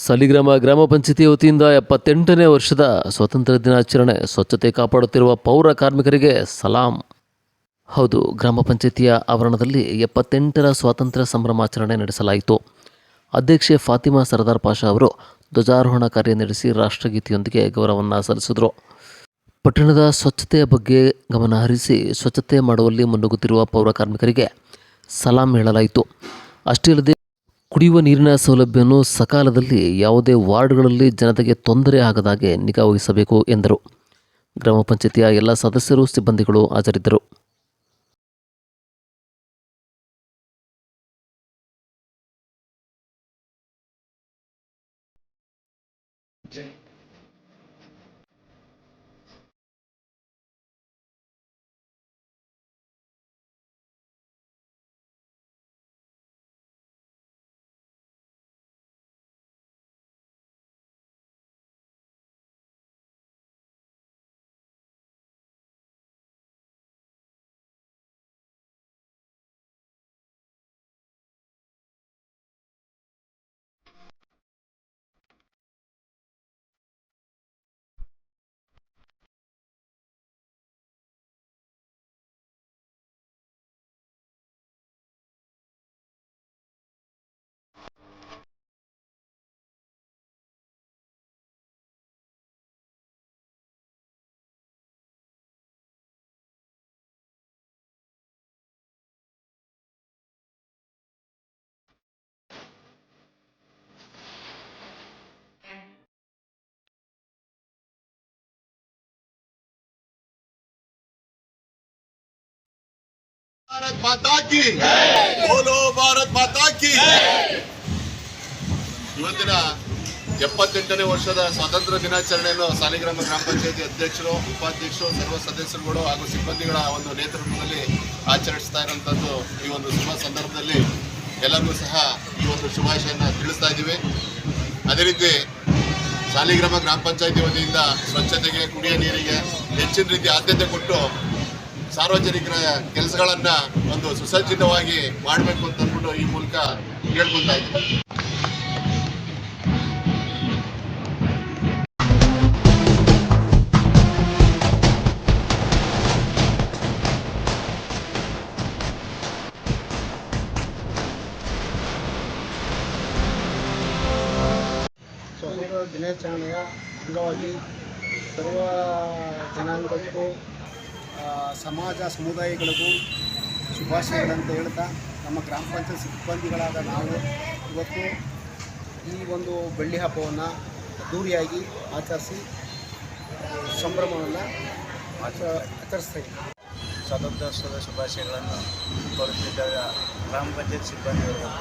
ಸಾಲಿಗ್ರಾಮ ಗ್ರಾಮ ಪಂಚಾಯತಿ ವತಿಯಿಂದ 78ನೇ ವರ್ಷದ ಸ್ವಾತಂತ್ರ್ಯ ದಿನಾಚರಣೆ. ಸ್ವಚ್ಛತೆ ಕಾಪಾಡುತ್ತಿರುವ ಪೌರ ಕಾರ್ಮಿಕರಿಗೆ ಸಲಾಂ. ಹೌದು, ಗ್ರಾಮ ಪಂಚಾಯತಿಯ ಆವರಣದಲ್ಲಿ 78ರ ಸ್ವಾತಂತ್ರ್ಯ ಸಂಭ್ರಮಾಚರಣೆ ನಡೆಸಲಾಯಿತು. ಅಧ್ಯಕ್ಷೆ ಫಾತಿಮಾ ಸರ್ದಾರ್ ಪಾಷಾ ಅವರು ಧ್ವಜಾರೋಹಣ ಕಾರ್ಯ ನಡೆಸಿ ರಾಷ್ಟ್ರಗೀತೆಯೊಂದಿಗೆ ಗೌರವವನ್ನು ಸಲ್ಲಿಸಿದರು. ಪಟ್ಟಣದ ಸ್ವಚ್ಛತೆಯ ಬಗ್ಗೆ ಗಮನ ಹರಿಸಿ ಸ್ವಚ್ಛತೆ ಮಾಡುವಲ್ಲಿ ಮುನ್ನುಗ್ಗುತ್ತಿರುವ ಪೌರ ಕಾರ್ಮಿಕರಿಗೆ ಸಲಾಂ ಹೇಳಲಾಯಿತು. ಅಷ್ಟೇ ಅಲ್ಲದೆ ಕುಡಿಯುವ ನೀರಿನ ಸೌಲಭ್ಯವನ್ನು ಸಕಾಲದಲ್ಲಿ ಯಾವುದೇ ವಾರ್ಡ್ಗಳಲ್ಲಿ ಜನತೆಗೆ ತೊಂದರೆ ಆಗದಾಗೆ ನಿಗಾ ವಹಿಸಬೇಕು ಎಂದರು. ಗ್ರಾಮ ಪಂಚಾಯತಿಯ ಎಲ್ಲ ಸದಸ್ಯರು, ಸಿಬ್ಬಂದಿಗಳು ಹಾಜರಿದ್ದರು. भारत माता की बोलो ಭಾರತ್ ಮಾತಾ ಕಿ. ಇವತ್ತಿನ 78ನೇ ವರ್ಷದ ಸ್ವಾತಂತ್ರ್ಯ ದಿನಾಚರಣೆಯನ್ನು ಸಾಲಿಗ್ರಾಮ ಗ್ರಾಮ ಪಂಚಾಯತಿ ಅಧ್ಯಕ್ಷರು, ಉಪಾಧ್ಯಕ್ಷರು, ಸರ್ವ ಸದಸ್ಯರುಗಳು ಹಾಗೂ ಸಿಬ್ಬಂದಿಗಳ ಒಂದು ನೇತೃತ್ವದಲ್ಲಿ ಆಚರಿಸ್ತಾ ಇರುವಂಥದ್ದು. ಈ ಒಂದು ಶುಭ ಸಂದರ್ಭದಲ್ಲಿ ಎಲ್ಲರಿಗೂ ಸಹ ಈ ಒಂದು ಶುಭಾಶಯನ ತಿಳಿಸ್ತಾ ಇದ್ದೀವಿ. ಅದೇ ರೀತಿ ಸಾಲಿಗ್ರಾಮ ಗ್ರಾಮ ಪಂಚಾಯತಿ ವತಿಯಿಂದ ಸ್ವಚ್ಛತೆಗೆ, ಕುಡಿಯ ನೀರಿಗೆ ಹೆಚ್ಚಿನ ರೀತಿ ಆದ್ಯತೆ ಕೊಟ್ಟು ಸಾರ್ವಜನಿಕರ ಕೆಲಸಗಳನ್ನು ಒಂದು ಸುಸಜ್ಜಿತವಾಗಿ ಮಾಡಬೇಕು ಅಂತ ಅಂದ್ಬಿಟ್ಟು ಈ ಮೂಲಕ ಕೇಳ್ಕೊಳ್ತಾ ಇದ್ದೀವಿ. ಸ್ವಾತಂತ್ರ್ಯ ದಿನಾಚರಣೆಯ ಅಂಗವಾಗಿ ಸರ್ವ ಜನಾಂಗಕ್ಕೂ ಸಮಾಜ ಸಮುದಾಯಗಳಿಗೂ ಶುಭಾಶಯಗಳಂತ ಹೇಳ್ತಾ, ನಮ್ಮ ಗ್ರಾಮ ಪಂಚಾಯತ್ ಸಿಬ್ಬಂದಿಗಳಾದ ನಾವು ಇವತ್ತು ಈ ಒಂದು ಬೆಳ್ಳಿ ಹಬ್ಬವನ್ನು ಅದ್ದೂರಿಯಾಗಿ ಆಚರಿಸಿ ಸಂಭ್ರಮವನ್ನು ಆಚರಿಸ್ತಾ ಇದ್ದೀವಿ. ಸ್ವಾತಂತ್ರ್ಯೋತ್ಸವದ ಶುಭಾಶಯಗಳನ್ನು ಕೋರುತ್ತಿದ್ದಾಗ ಗ್ರಾಮ ಪಂಚಾಯತ್ ಸಿಬ್ಬಂದಿಗಳು